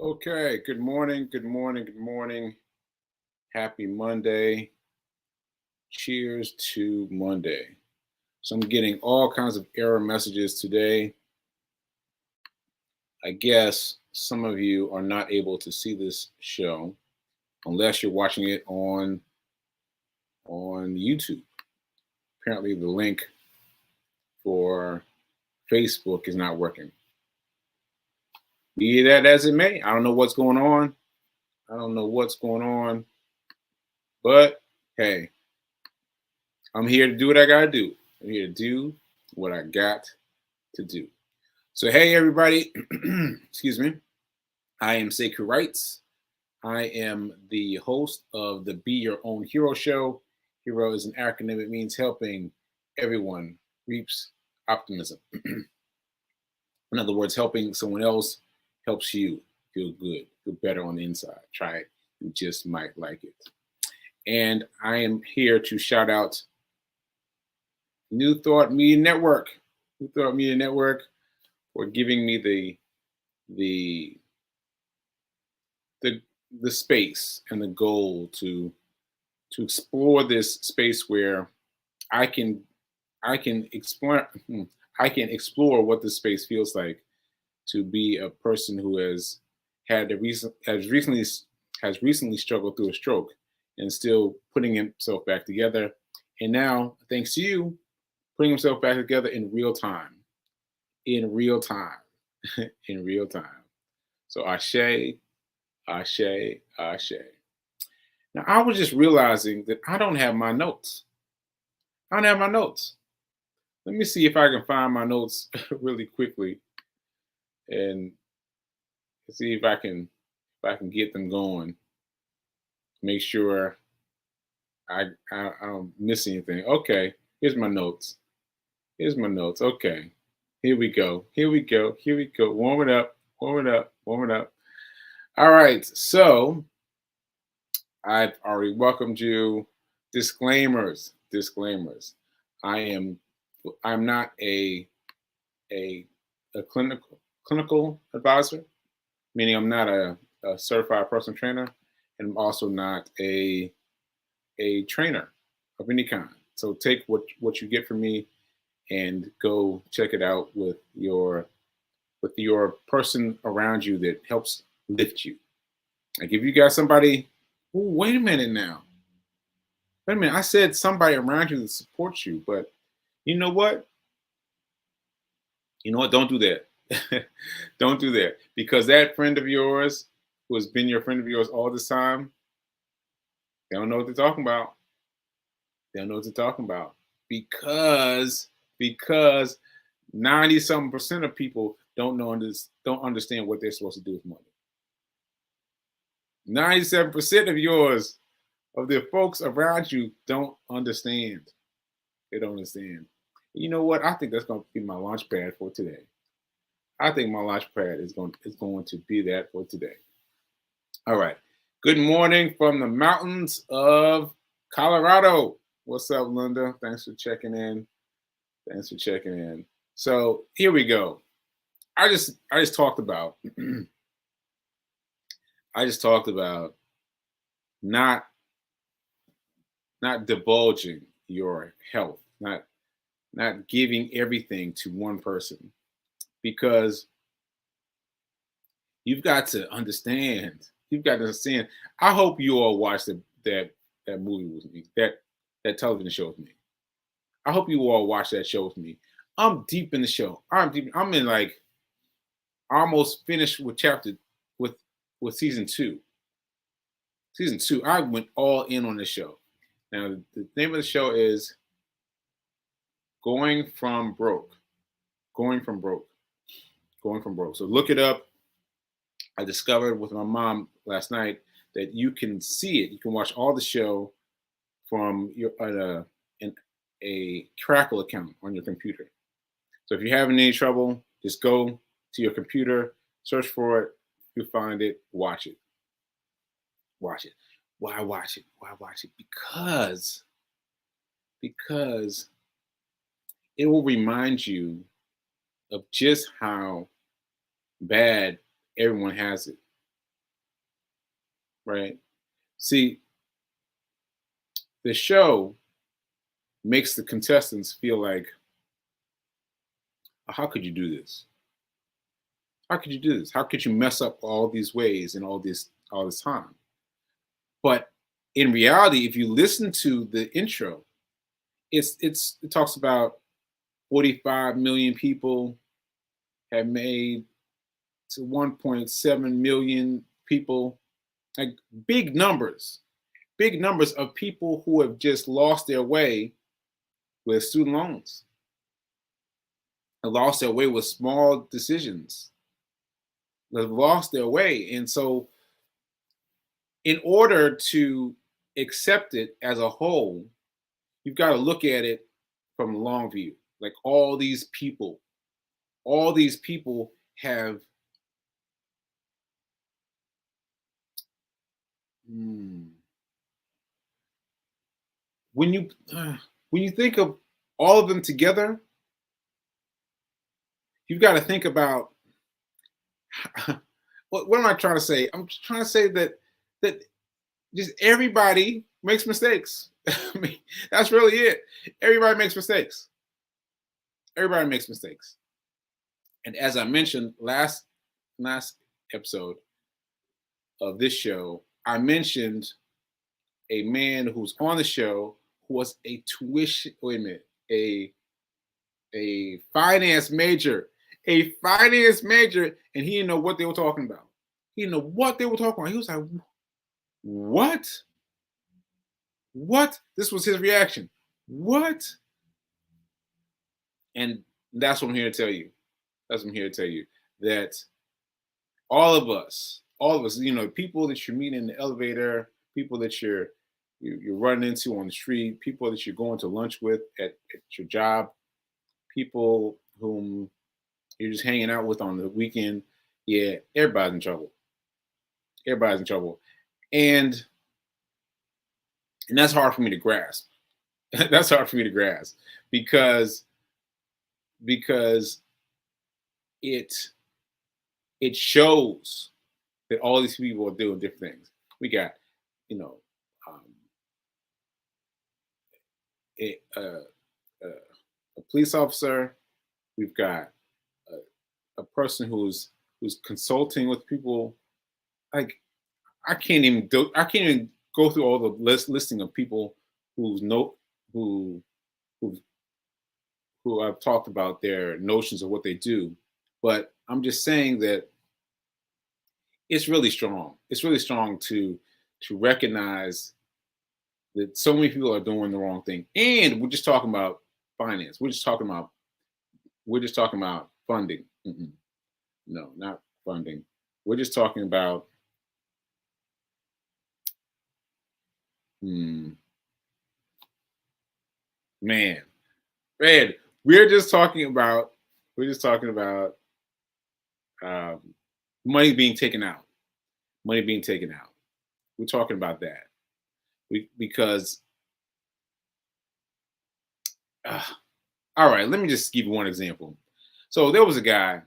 Okay, good morning, good morning, good morning. Happy Monday. Cheers to Monday. So I'm getting all kinds of error messages today. I guess some of you are not able to see this show unless you're watching it on YouTube. Apparently the link for Facebook is not working. Be that as it may, I don't know what's going on. I don't know what's going on, but hey, I'm here to do what I got to do. I'm here to do what I got to do. So, hey, everybody, excuse me. I am Sekou Wrights. I am the host of the Be Your Own Hero show. Hero is an acronym, it means helping everyone reaps optimism. In other words, helping someone else helps you feel good, feel better on the inside. Try it. You just might like it. And I am here to shout out New Thought Media Network. New Thought Media Network for giving me the the the space and the goal to explore this space where I can I can explore I can explore what this space feels like to be a person who had a recent has recently struggled through a stroke and still putting himself back together, and now thanks to you putting himself back together in real time, in real time, in real time. So Ashe, Ashe, Ashe. Now I was just realizing that I don't have my notes. I don't have my notes. Let me see if I can find my notes really quickly and see if I can get them going. Make sure I don't miss anything. Okay, here's my notes. Here's my notes. Okay, here we go. Here we go. Here we go. Warm it up. Warm it up. Warm it up. All right. So I've already welcomed you. Disclaimers. Disclaimers. I am I'm not a a clinical advisor, meaning I'm not a certified personal trainer, and I'm also not a trainer of any kind. So take what you get from me and go check it out with your person around you that helps lift you. Like if you got somebody, oh, wait a minute now. Wait a minute. I said somebody around you that supports you, but you know what? You know what? Don't do that. Don't do that. Because that friend of yours who has been your friend of yours all this time, they don't know what they're talking about. They don't know what they're talking about. Because 90 something percent of people don't understand what they're supposed to do with money. 97% of yours, of the folks around you, don't understand. They don't understand. You know what? I think that's going to be my launch pad for today. I think my launch pad is going to be that for today. All right. Good morning from the mountains of Colorado. What's up, Linda? Thanks for checking in. Thanks for checking in. So here we go. I just talked about I just talked about not not divulging your health, not giving everything to one person because you've got to understand. You've got to understand. I hope you all watched that movie with me, that television show with me. I hope you all watch that show with me. I'm deep in the show. I'm in like almost finished with with with season two. Season two, I went all in on this show. Now the name of the show is Going from Broke. Going from Broke. Going from Broke. So look it up. I discovered with my mom last night that you can see it. You can watch all the show from a Crackle account on your computer. So if you're having any trouble, just go to your computer, search for it, you find it, watch it. Watch it. Why watch it? Why watch it? Because it will remind you of just how bad everyone has it. right? See, the show makes the contestants feel like, how could you do this? How could you do this? How could you mess up all these ways and all this time? But in reality, if you listen to the intro, it talks about 45 million people have made to 1.7 million people, like big numbers of people who have just lost their way with student loans, have lost their way with small decisions, have lost their way. And so, in order to accept it as a whole, you've got to look at it from a long view. Like all these people have, hmm, when you when you think of all of them together, you've got to think about what am I trying to say? I'm trying to say that just everybody makes mistakes. I mean, that's really it. Everybody makes mistakes. Everybody makes mistakes. And as I mentioned last episode of this show, I mentioned a man who's on the show who was a tuition. Wait a minute, a finance major, and he didn't know what they were talking about. He didn't know what they were talking about. He was like, "What? What?" This was his reaction. What? And that's what I'm here to tell you. That's what I'm here to tell you, that all of us, people that you're meeting in the elevator, people that you're running into on the street, people that you're going to lunch with at your job, people whom you're just hanging out with on the weekend. Yeah, everybody's in trouble. Everybody's in trouble. And that's hard for me to grasp. That's hard for me to grasp because because it it shows that all these people are doing different things. We got, you know, um, a, a, a, a police officer. We've got a person who's consulting with people. Like, I can't even go through all the listing of people who's no who who who I've talked about their notions of what they do. But I'm just saying that it's really strong. It's really strong to recognize that so many people are doing the wrong thing. And we're just talking about finance. We're just talking about funding. No, not funding. We're just talking about, hmm, man, man. We're just talking about um, money being taken out. Money being taken out. We're talking about that. Because uh, all right, let me just give you one example. So there was a guy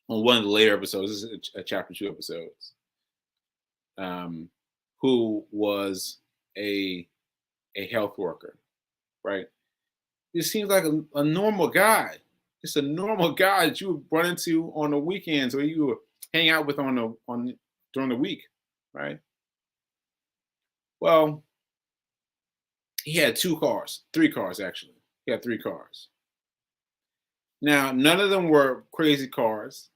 on one of the later episodes. This is a chapter 2 episodes. Who was a a health worker, right? It seems like a normal guy. Just a normal guy that you would run into on the weekends or you would hang out with on during the week, right? Well, he had 2 cars, 3 cars actually. He had 3 cars. Now, none of them were crazy cars.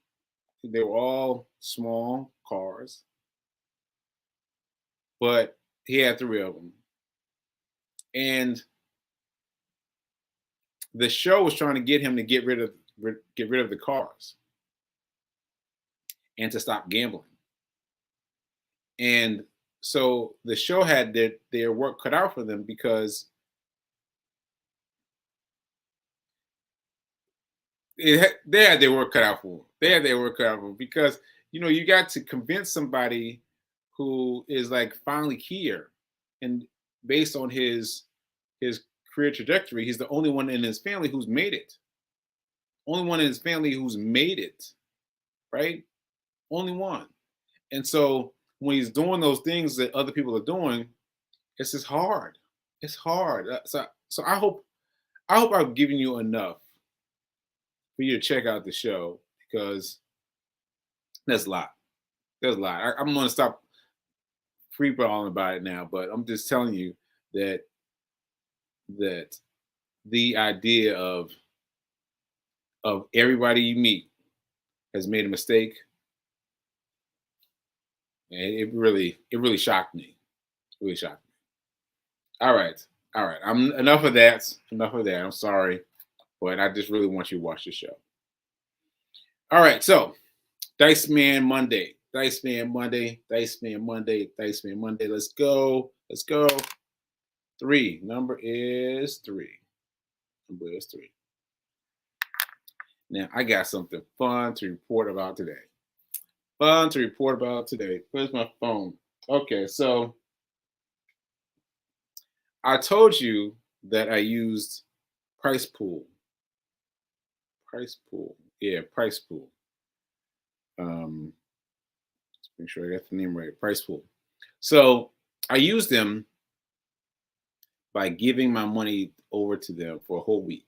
They were all small cars, but he had 3 of them. And the show was trying to get him to get rid of the cars and to stop gambling. And so the show had their work cut out for them because they had their work cut out for them. They had their work cut out for them because you got to convince somebody who is like finally here, and based on his career trajectory, he's the only one in his family who's made it. Only one in his family who's made it, right? Only one. And so when he's doing those things that other people are doing, it's just hard. It's hard. So I hope I've given you enough for you to check out the show, because there's a lot. There's a lot. I'm going to stop free balling about it now, but I'm just telling you that that the idea of everybody you meet has made a mistake, and it really shocked me. It really shocked me. All right, all right. I'm enough of that. Enough of that. I'm sorry, but I just really want you to watch the show. All right, so Dice Man Monday. Dice Man Monday. Dice Man Monday. Dice Man Monday. Let's go. Let's go. 3. Number is 3. Number is 3. Now, I got something fun to report about today. Fun to report about today. Where's my phone? Okay, so I told you that I used Price Pool. Price Pool. Yeah, Price Pool. Let's make sure I got the name right. Price Pool. So I used them by giving my money over to them for a whole week.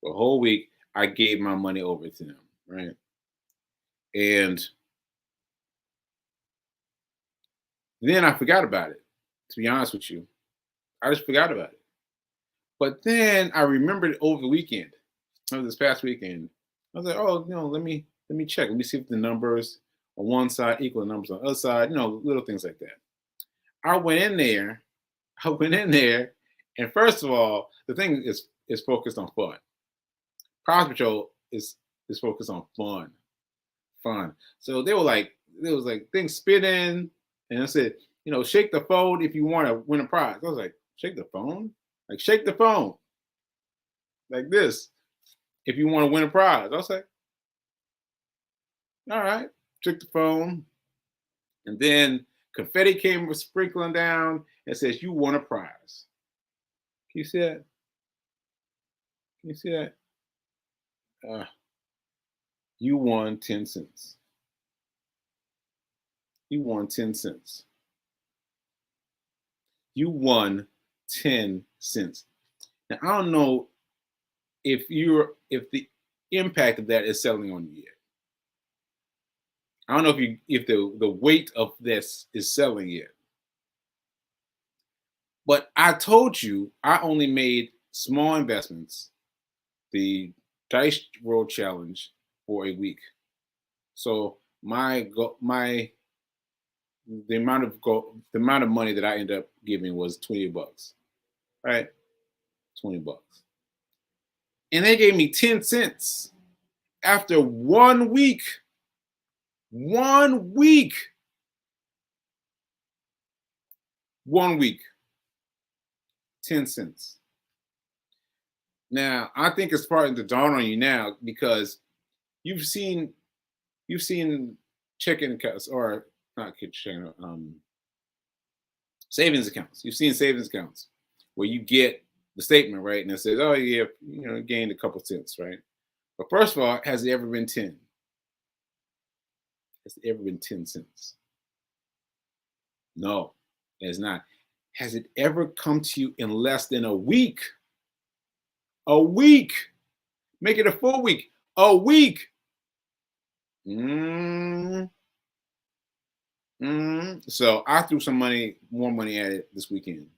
For a whole week, I gave my money over to them, right? And then I forgot about it, to be honest with you. I just forgot about it. But then I remembered it over the weekend, over this past weekend. I was like, oh, let me check. Let me see if the numbers on one side equal the numbers on the other side, little things like that. I went in there, and first of all, the thing is focused on fun. Prize Patrol is focused on fun. So there was like things spinning, and I said, shake the phone if you want to win a prize. I was like, shake the phone? Like, shake the phone. Like this, if you want to win a prize. I was like, all right, took the phone. And then confetti came sprinkling down and says, you won a prize. Can you see that? Can you see that? You won 10 cents. You won 10 cents. You won 10 cents. Now, I don't know if the impact of that is settling on you yet. I don't know if the weight of this is selling yet. But I told you I only made small investments, the Dice World Challenge, for a week. So the amount of money that I ended up giving was $20, right? $20. And they gave me 10 cents after 1 week. 1 week. 1 week. 10 cents. Now, I think it's starting to dawn on you now, because you've seen checking accounts, or not checking, savings accounts. You've seen savings accounts where you get the statement, right? And it says, oh, yeah, gained a couple cents, right? But first of all, has it ever been 10? Has it ever been 10 cents? No, it has not. Has it ever come to you in less than a week? A week. Make it a full week. A week. So I threw more money at it this weekend.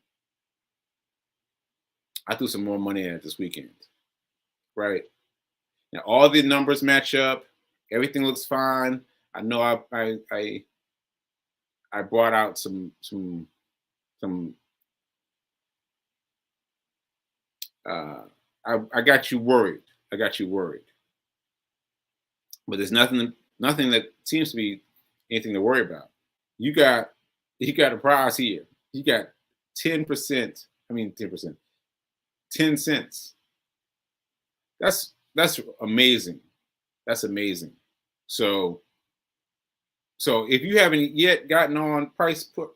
Right? Now all the numbers match up. Everything looks fine. I know I brought out some I got you worried. But there's nothing that seems to be anything to worry about. You got a prize here. You got 10%. I mean 10%. 10 cents. That's amazing. That's amazing. So if you haven't yet gotten on Price Pool,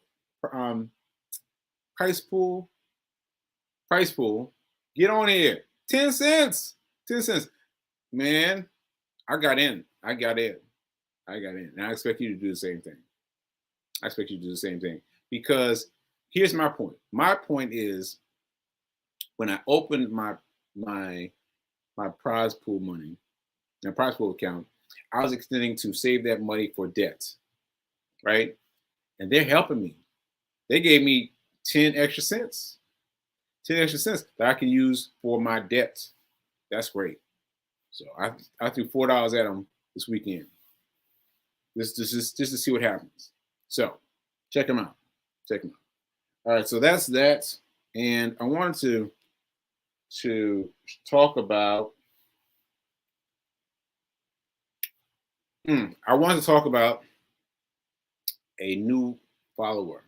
get on here. 10 cents. 10 cents. Man, I got in. And I expect you to do the same thing. I expect you to do the same thing. Because here's my point. My point is when I opened my my prize pool money, my prize pool account, I was extending to save that money for debt, right? And they're helping me. They gave me 10 extra cents, 10 extra cents that I can use for my debt. That's great. So I threw $4 at them this weekend. Just to see what happens. So check them out. Check them out. All right, so that's that. And I wanted to talk about I wanted to talk about a new follower.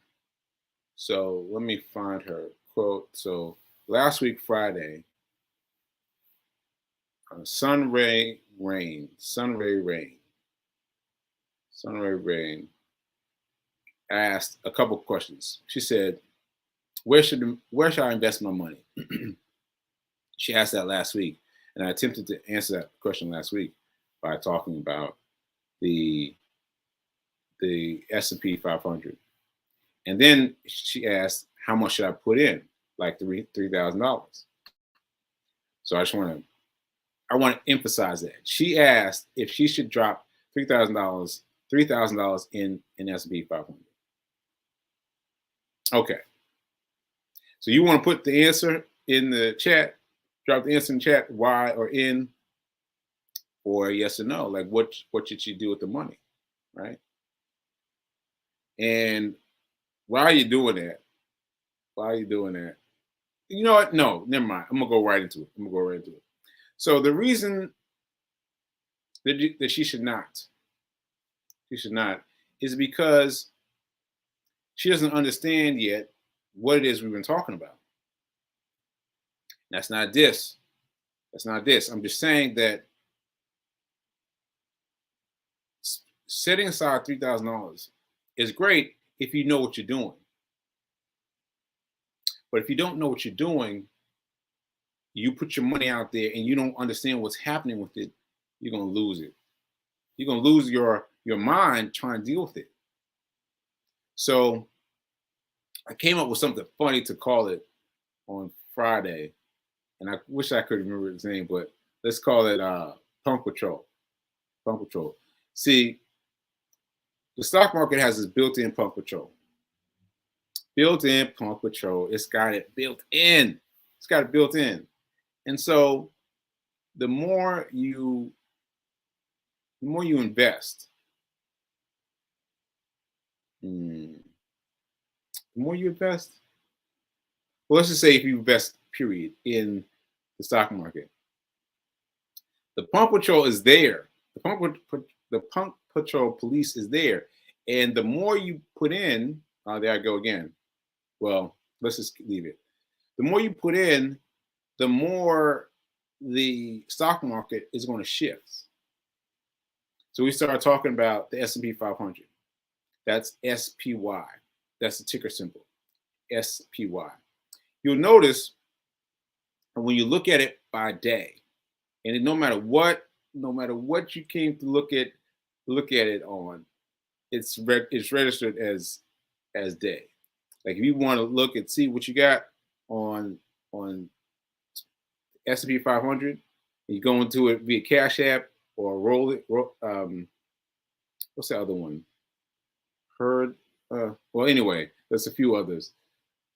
So let me find her quote. So last week, Friday, Sunray Rain asked a couple questions. She said, where should I invest my money? She asked that last week, and I attempted to answer that question last week by talking about the S&P 500. And then she asked, how much should I put in? Like $3,000. So I want to emphasize that. She asked if she should drop $3,000 in S&P 500. Okay. So you want to put the answer in the chat, drop the answer in the chat, why or in, or yes or no. Like what should she do with the money, right? And while you're doing that, you know what? No, never mind. I'm gonna go right into it. So the reason that she should not is because she doesn't understand yet what it is we've been talking about. That's not this. I'm just saying that setting aside $3,000 is great if you know what you're doing. But if you don't know what you're doing, you put your money out there and you don't understand what's happening with it, you're gonna lose it. You're gonna lose your mind trying to deal with it. So I came up with something funny to call it on Friday, and I wish I could remember its name, but let's call it Punk Patrol. Punk Patrol. See, the stock market has this built-in Punk Patrol. Built-in Punk Patrol. It's got it built in. And so the more you invest, well, let's just say if you invest, period, in the stock market, the Punk Patrol is there. The Punk Patrol police is there. And the more you put in, there I go again. Well, let's just leave it. The more you put in, the more the stock market is going to shift. So we start talking about the S&P 500. That's SPY. That's the ticker symbol, SPY. You'll notice when you look at it by day, and no matter what you came to look at it on, it's registered as day. Like if you want to look and see what you got on S&P 500, you go into it via Cash App or what's the other one? Well, anyway, there's a few others.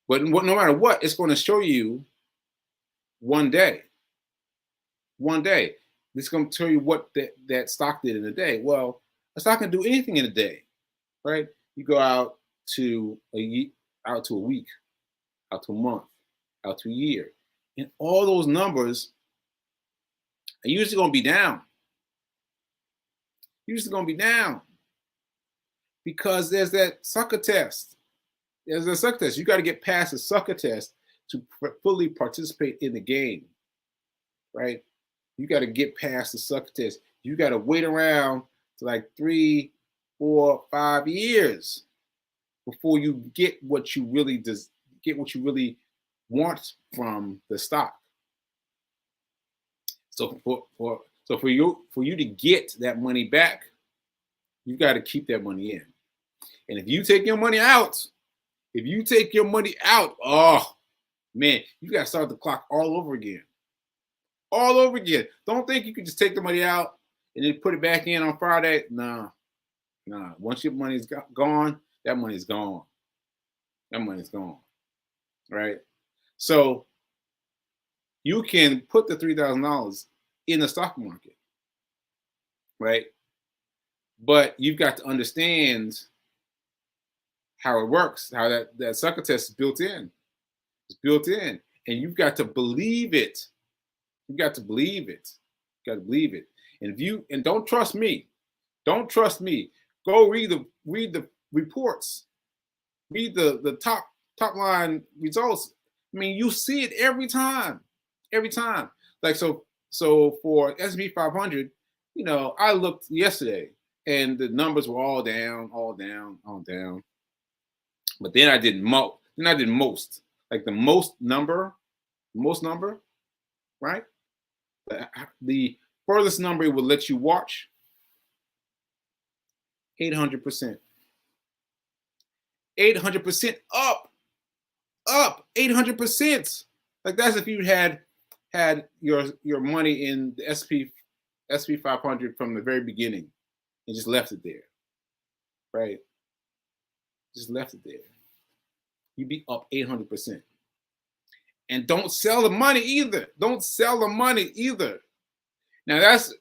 But no matter what, it's going to show you one day. It's going to tell you what that stock did in a day. Well, a stock can do anything in a day, right? You go out to a week, out to a month, out to a year, and all those numbers are usually going to be down. Because there's that sucker test. You got to get past the sucker test to fully participate in the game, right? You got to get past the sucker test. You got to wait around to like 3, 4, 5 years before you get what you really want from the stock. So for you to get that money back, you got to keep that money in. And if you take your money out, oh man, you got to start the clock all over again. All over again. Don't think you can just take the money out and then put it back in on Friday. Nah. Once your money's gone, that money's gone. That money's gone. Right? So you can put the $3,000 in the stock market. Right? But you've got to understand how it works, how that sucker test is built in. It's built in. And you've got to believe it. You've got to believe it. You've got to believe it. And don't trust me. Don't trust me. Go read the reports. Read the top line results. I mean, you see it every time. Every time. Like so for S&P 500, I looked yesterday and the numbers were all down. But then I did most. Like the most number, right? The furthest number it would let you watch, 800%. 800% up, 800%. Like that's if you had your money in the SP 500 from the very beginning and just left it there, right? Just left it there. You'd be up 800%. And don't sell the money either. Don't sell the money either. Now that's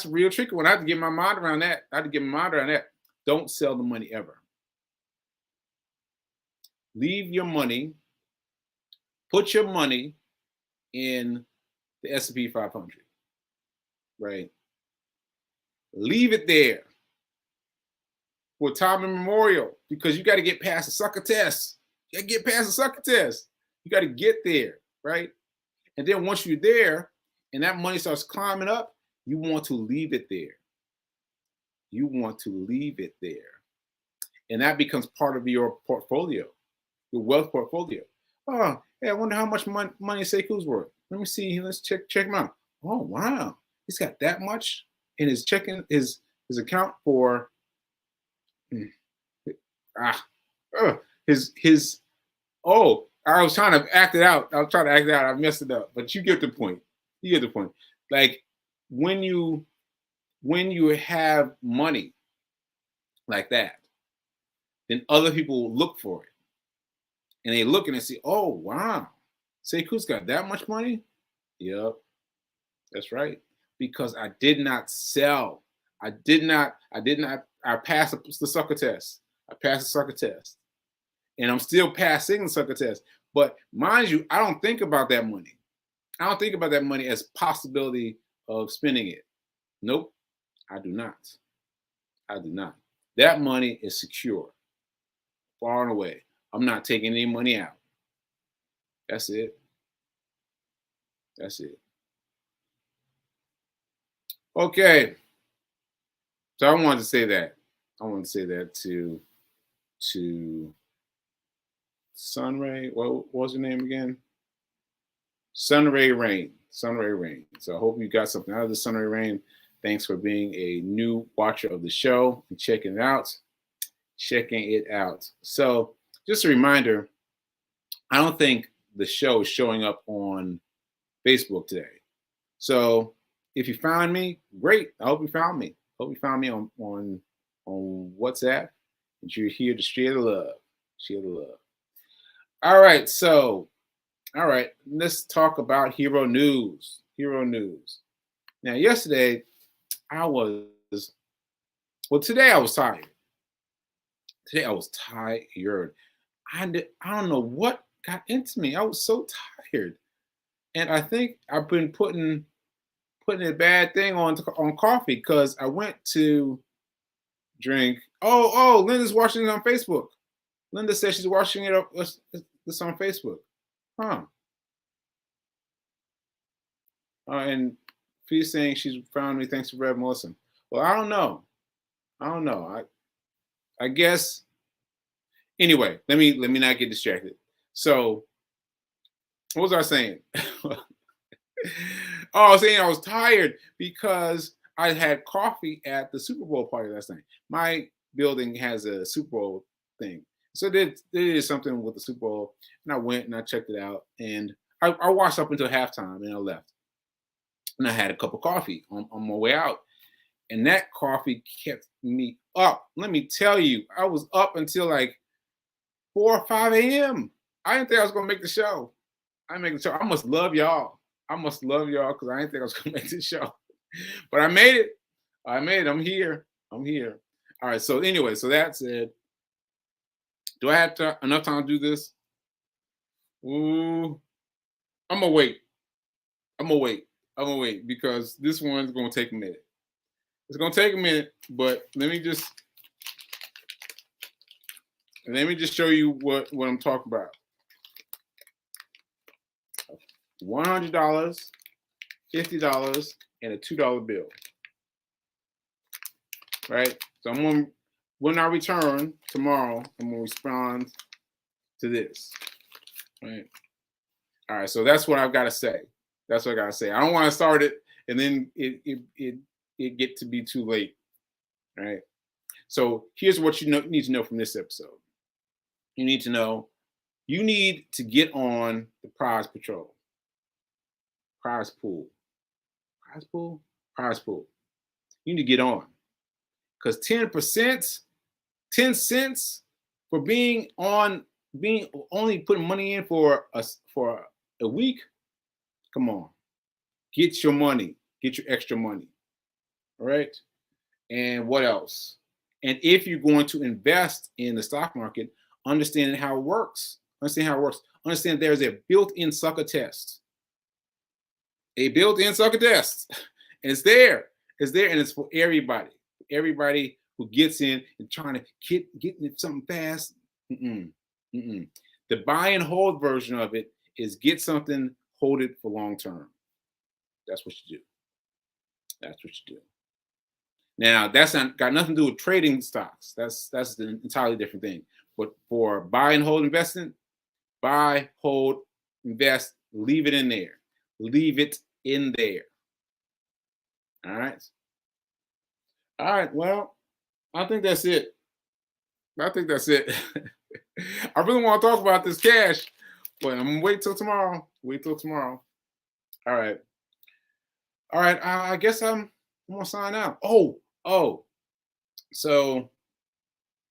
a real tricky one. I have to get my mind around that. Don't sell the money ever. Leave your money. Put your money in the S&P 500. Right? Leave it there for time immemorial because you got to get past the sucker test. You got to get past the sucker test. You got to get there, right? And then once you're there and that money starts climbing up, you want to leave it there. You want to leave it there. And that becomes part of your portfolio, your wealth portfolio. Oh, hey, I wonder how much money Sekou's worth. Let me see. Let's check him out. Oh, wow. He's got that much in his checking, his account for oh, I was trying to act it out. I messed it up. But you get the point. Like when you have money like that, then other people will look for it. And they look and they see, oh, wow. Sekou's got that much money? Yep. That's right. Because I did not sell. I passed the sucker test. And I'm still passing the sucker test. But mind you, I don't think about that money. I don't think about that money as possibility of spending it. Nope, I do not. That money is secure, far and away. I'm not taking any money out. That's it. Okay. So I wanted to say that. To Sunray. What was your name again? Sunray Rain. So I hope you got something out of the Sunray Rain. Thanks for being a new watcher of the show and checking it out. So just a reminder, I don't think the show is showing up on Facebook today. So if you found me, great. I hope you found me. On WhatsApp. And you're here to share the love. All right, let's talk about hero news. Now, yesterday, today I was tired. I don't know what got into me. I was so tired. And I think I've been putting a bad thing on coffee because I went to drink. Oh, Linda's watching it on Facebook. Linda says she's watching it this on Facebook. Huh. And she's saying she's found me. Thanks for Rev Melissa. Well, I don't know. I guess. Anyway, let me not get distracted. So, what was I saying? I was saying I was tired because I had coffee at the Super Bowl party last night. building has a Super Bowl thing. So they did something with the Super Bowl, and I went and I checked it out, and I watched up until halftime, and I left. And I had a cup of coffee on my way out, and that coffee kept me up. Let me tell you, I was up until like 4 or 5 a.m. I didn't think I was gonna make the show. I didn't make the show. I must love y'all. I must love y'all because I didn't think I was gonna make the show. But I made it. I made it. I'm here. I'm here. All right. So anyway, so that said, do I have enough time to do this? Ooh, I'm gonna wait. I'm gonna wait. I'm gonna wait because this one's gonna take a minute. It's gonna take a minute, but let me just show you what I'm talking about. $100, $50, and a $2 bill. Right? So when I return tomorrow, I'm gonna respond to this. Right? All right, so that's what I've got to say. That's what I gotta say. I don't want to start it and then it get to be too late. Right? So here's what you need to know from this episode. You need to know you need to get on the prize patrol. Prize pool. Prize pool? Prize pool. You need to get on. Because 10%, 10 cents for being only putting money in for a week. Come on. Get your money. Get your extra money. All right. And what else? And if you're going to invest in the stock market, understanding how it works. Understand how it works. Understand there's a built-in sucker test. A built-in sucker test. And it's there. It's there, and it's for everybody. Everybody who gets in and trying to get something fast. The buy and hold version of it is get something, hold it for long term. That's what you do. That's what you do. Now, that's not got nothing to do with trading stocks. That's an entirely different thing. But for buy and hold investment, buy, hold, invest, leave it in there. Leave it in there. All right. All right. Well, I think that's it. I think that's it. I really want to talk about this cash, but I'm gonna wait till tomorrow. Wait till tomorrow. All right. All right. I guess I'm gonna sign out. Oh. So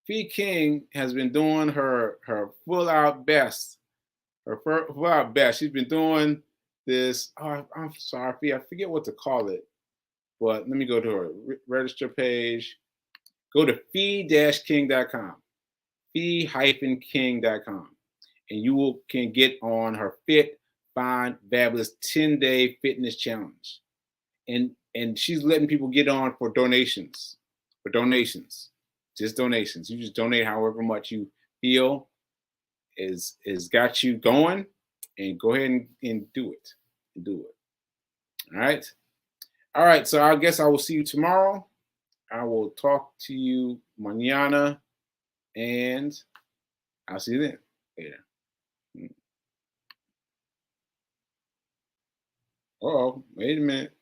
Fee King has been doing her full out best. Her full out best. She's been doing this. Oh, I'm sorry, Fee. I forget what to call it. But let me go to her register page. Go to fee-king.com. fee-king.com. And you can get on her Fit, Fine, Fabulous 10-day fitness challenge. And she's letting people get on for donations. For donations. Just donations. You just donate however much you feel is got you going, and go ahead and do it. Do it. All right. All right. So I guess I will see you tomorrow. I will talk to you mañana, and I'll see you then. Later. Oh, wait a minute.